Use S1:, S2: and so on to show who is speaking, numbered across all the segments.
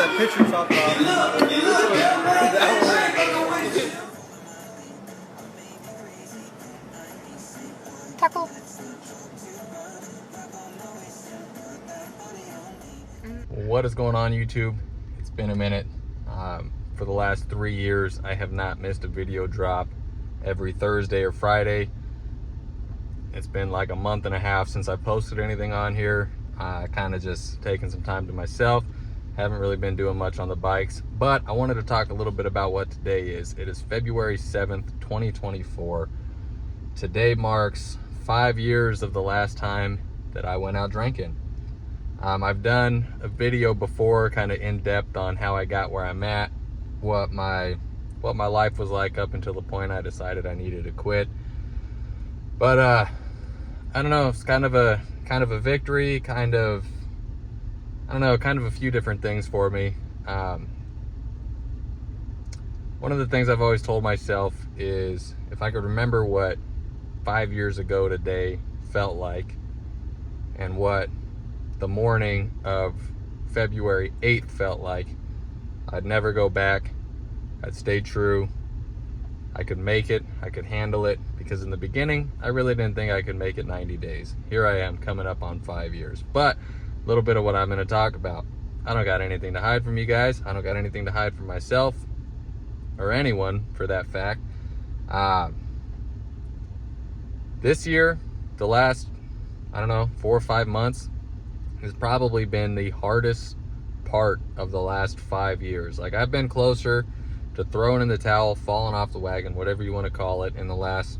S1: that picture you talked about.
S2: Tackle.
S3: What is going on, YouTube? It's been a minute. For the last 3 years, I have not missed a video drop every Thursday or Friday. It's been like a month and a half since I posted anything on here. Kind of just taking some time to myself. Haven't really been doing much on the bikes, but I wanted to talk a little bit about what today is. It is February 7th, 2024. Today marks 5 years of the last time that I went out drinking. I've done a video before, kind of in depth on how I got where I'm at, what my life was like up until the point I decided I needed to quit. But I don't know, it's kind of a victory, kind of a few different things for me. One of the things I've always told myself is if I could remember what 5 years ago today felt like, and what the morning of February 8th felt like, I'd never go back. I'd stay true. I could make it. I could handle it. Because in the beginning, I really didn't think I could make it 90 days. Here I am coming up on 5 years. But a little bit of what I'm going to talk about. I don't got anything to hide from you guys. I don't got anything to hide from myself or anyone for that fact. This year, the last, 4 or 5 months, has probably been the hardest part of the last 5 years. Like, I've been closer to throwing in the towel, falling off the wagon, whatever you want to call it, in the last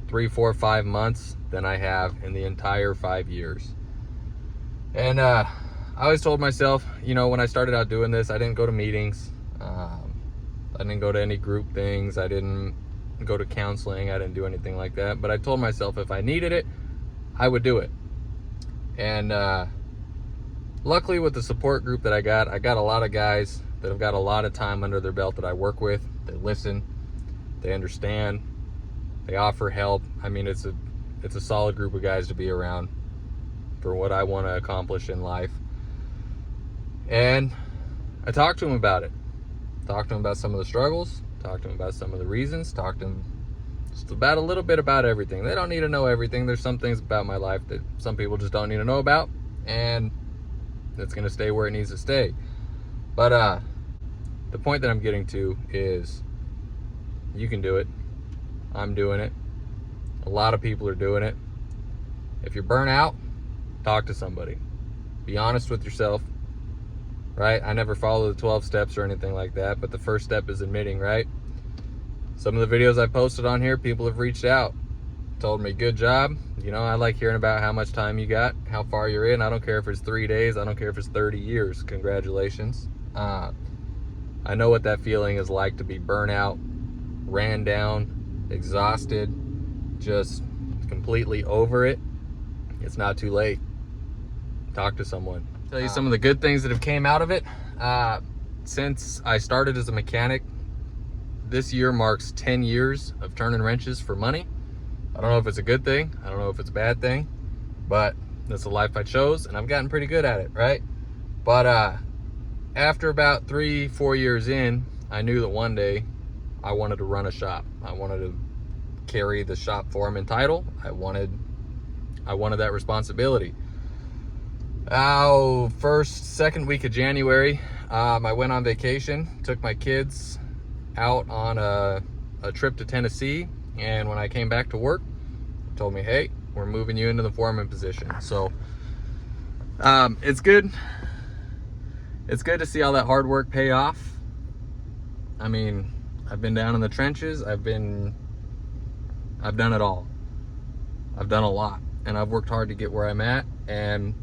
S3: 3, 4, 5 months than I have in the entire 5 years. And I always told myself, when I started out doing this, I didn't go to meetings. I didn't go to any group things. I didn't go to counseling. I didn't do anything like that. But I told myself if I needed it, I would do it. And luckily with the support group that I got a lot of guys that have got a lot of time under their belt that I work with. They listen, they understand, they offer help. I mean, it's a solid group of guys to be around for what I want to accomplish in life. And I talked to them about it. Talked to them about some of the struggles, talked to them about some of the reasons, talked to them just about a little bit about everything. They don't need to know everything. There's some things about my life that some people just don't need to know about, and it's going to stay where it needs to stay. But the point that I'm getting to is you can do it. I'm doing it. A lot of people are doing it. If you're burnt out, talk to somebody. Be honest with yourself, right? I never follow the 12 steps or anything like that, but the first step is admitting, right? Some of the videos I posted on here, people have reached out, told me, good job. I like hearing about how much time you got, how far you're in. I don't care if it's 3 days. I don't care if it's 30 years. Congratulations. I know what that feeling is like, to be burnt out, ran down, exhausted, just completely over it. It's not too late. Talk to someone. Tell you some of the good things that have came out of it. Since I started as a mechanic, this year marks 10 years of turning wrenches for money. I don't know if it's a good thing. I don't know if it's a bad thing, but that's the life I chose, and I've gotten pretty good at it, right? But after about 3-4 years in, I knew that one day I wanted to run a shop. I wanted to carry the shop foreman title. I wanted that responsibility. Second week of January, I went on vacation, took my kids out on a trip to Tennessee, and when I came back to work, they told me, hey, we're moving you into the foreman position. So it's good. It's good to see all that hard work pay off. I mean, I've been down in the trenches. I've done it all. I've done a lot, and I've worked hard to get where I'm at. And,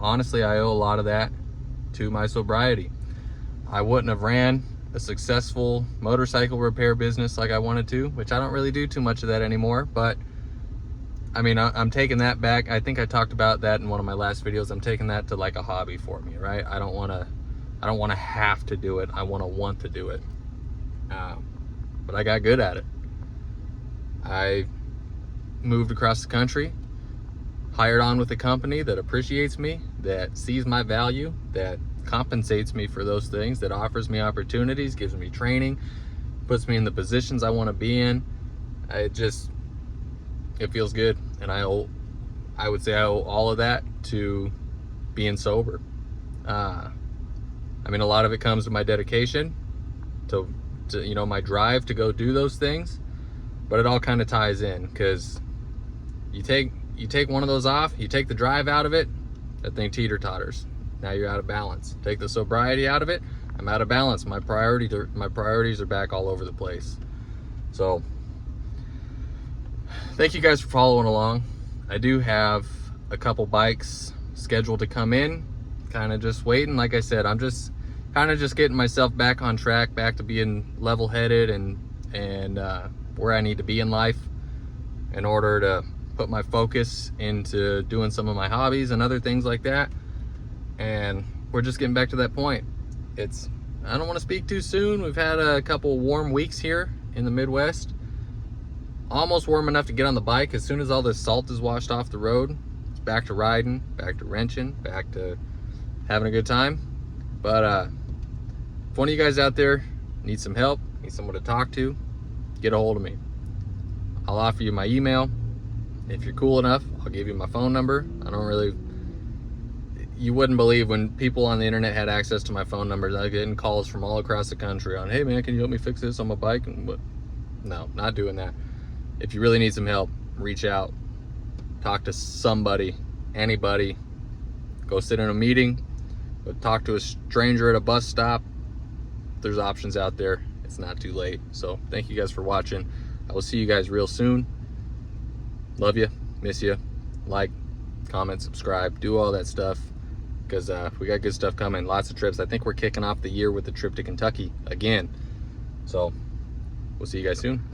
S3: honestly, I owe a lot of that to my sobriety. I wouldn't have ran a successful motorcycle repair business like I wanted to, which I don't really do too much of that anymore. But I mean, I'm taking that back. I think I talked about that in one of my last videos. I'm taking that to like a hobby for me, right? I don't want to have to do it. I want to do it. But I got good at it. I moved across the country, hired on with a company that appreciates me, that sees my value, that compensates me for those things, that offers me opportunities, gives me training, puts me in the positions I want to be in. It feels good. And I would say I owe all of that to being sober. I mean, a lot of it comes to my dedication, to you know, my drive to go do those things, but it all kind of ties in, because you take one of those off, you take the drive out of it, that thing teeter-totters. Now you're out of balance. Take the sobriety out of it, I'm out of balance. My priorities are back all over the place. So thank you guys for following along. I do have a couple bikes scheduled to come in, kind of just waiting. Like I said, I'm just kind of just getting myself back on track, back to being level-headed and where I need to be in life, in order to put my focus into doing some of my hobbies and other things like that. And we're just getting back to that point. I don't want to speak too soon. We've had a couple warm weeks here in the Midwest, almost warm enough to get on the bike. As soon as all this salt is washed off the road, it's back to riding, back to wrenching, back to having a good time. But if one of you guys out there needs some help, needs someone to talk to, get a hold of me. I'll offer you my email. If you're cool enough, I'll give you my phone number. You wouldn't believe when people on the internet had access to my phone numbers. I was getting calls from all across the country on, hey man, can you help me fix this on my bike? No, not doing that. If you really need some help, reach out, talk to somebody, anybody, go sit in a meeting, go talk to a stranger at a bus stop. There's options out there. It's not too late. So thank you guys for watching. I will see you guys real soon. Love you, miss you. Like, comment, subscribe, do all that stuff, because we got good stuff coming. Lots of trips. I think we're kicking off the year with the trip to Kentucky again. So we'll see you guys soon.